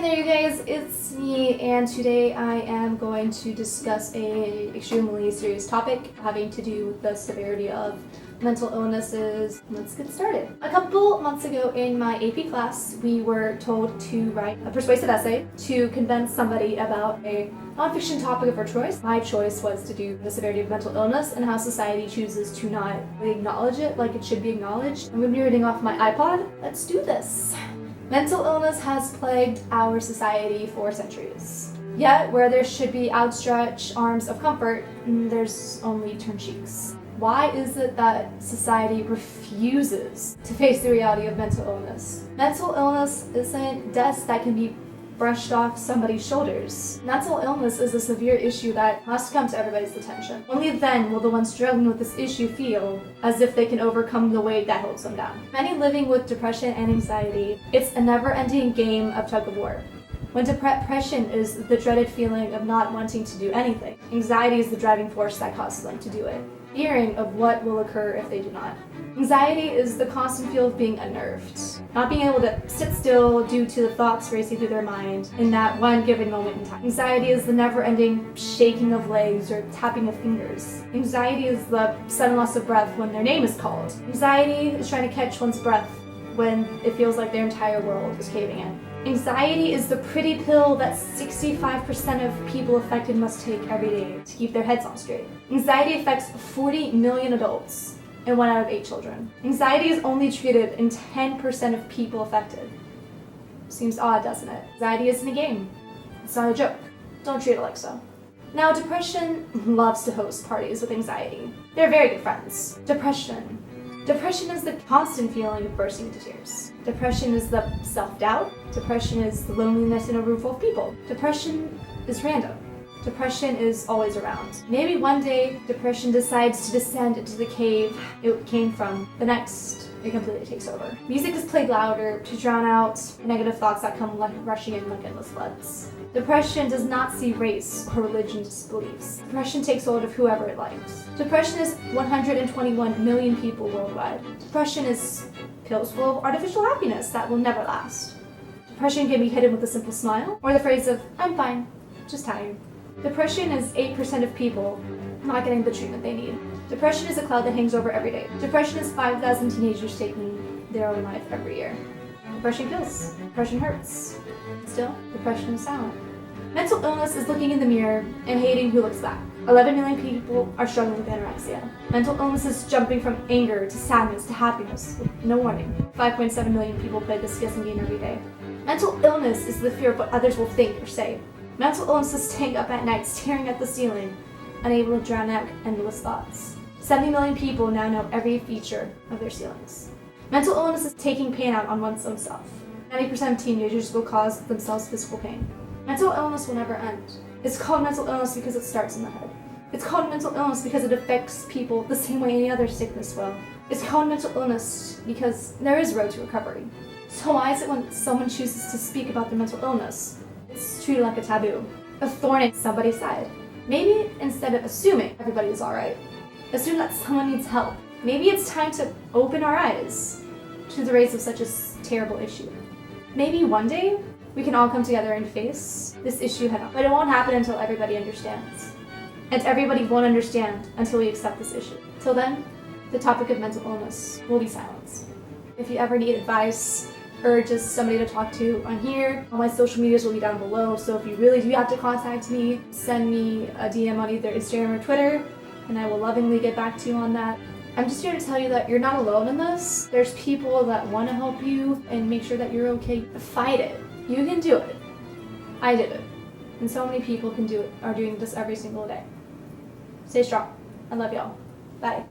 there you guys, it's me, and today I am going to discuss a extremely serious topic having to do with the severity of mental illnesses. Let's get started. A couple months ago in my AP class, we were told to write a persuasive essay to convince somebody about a nonfiction topic of our choice. My choice was to do the severity of mental illness and how society chooses to not acknowledge it like it should be acknowledged. I'm going to be reading off my iPod. Let's do this. Mental illness has plagued our society for centuries. Yet, where there should be outstretched arms of comfort, there's only turned cheeks. Why is it that society refuses to face the reality of mental illness? Mental illness isn't dust that can be brushed off somebody's shoulders. Mental illness is a severe issue that must come to everybody's attention. Only then will the ones struggling with this issue feel as if they can overcome the weight that holds them down. Many living with depression and anxiety, it's a never-ending game of tug-of-war. When depression is the dreaded feeling of not wanting to do anything, anxiety is the driving force that causes them to do it, fearing of what will occur if they do not. Anxiety is the constant feel of being unnerved, not being able to sit still due to the thoughts racing through their mind in that one given moment in time. Anxiety is the never-ending shaking of legs or tapping of fingers. Anxiety is the sudden loss of breath when their name is called. Anxiety is trying to catch one's breath when it feels like their entire world is caving in. Anxiety is the pretty pill that 65% of people affected must take every day to keep their heads on straight. Anxiety affects 40 million adults and 1 out of 8 children. Anxiety is only treated in 10% of people affected. Seems odd, doesn't it? Anxiety isn't a game. It's not a joke. Don't treat it like so. Now, depression loves to host parties with anxiety. They're very good friends. Depression is the constant feeling of bursting into tears. Depression is the self-doubt. Depression is the loneliness in a room full of people. Depression is random. Depression is always around. Maybe one day, depression decides to descend into the cave it came from. The next, it completely takes over. Music is played louder to drown out negative thoughts that come rushing in like endless floods. Depression does not see race or religion's beliefs. Depression takes hold of whoever it likes. Depression is 121 million people worldwide. Depression is pills full of artificial happiness that will never last. Depression can be hidden with a simple smile or the phrase of, "I'm fine, just tired." Depression is 8% of people not getting the treatment they need. Depression is a cloud that hangs over every day. Depression is 5,000 teenagers taking their own life every year. Depression kills. Depression hurts. Still, depression is silent. Mental illness is looking in the mirror and hating who looks back. 11 million people are struggling with anorexia. Mental illness is jumping from anger to sadness to happiness with no warning. 5.7 million people play this guessing game every day. Mental illness is the fear of what others will think or say. Mental illness is staying up at night, staring at the ceiling, unable to drown out endless thoughts. 70 million people now know every feature of their ceilings. Mental illness is taking pain out on one's own self. 90% of teenagers will cause themselves physical pain. Mental illness will never end. It's called mental illness because it starts in the head. It's called mental illness because it affects people the same way any other sickness will. It's called mental illness because there is a road to recovery. So why is it when someone chooses to speak about their mental illness, it's treated like a taboo, a thorn in somebody's side? Maybe instead of assuming everybody is alright, assume that someone needs help. Maybe it's time to open our eyes to the rays of such a terrible issue. Maybe one day we can all come together and face this issue head on. But it won't happen until everybody understands. And everybody won't understand until we accept this issue. Till then, the topic of mental illness will be silenced. If you ever need advice or just somebody to talk to, I'm here. All my social medias will be down below, so if you really do have to contact me, send me a DM on either Instagram or Twitter, and I will lovingly get back to you on that. I'm just here to tell you that you're not alone in this. There's people that want to help you and make sure that you're okay. Fight it. You can do it. I did it. And so many people can do it, are doing this every single day. Stay strong. I love y'all. Bye.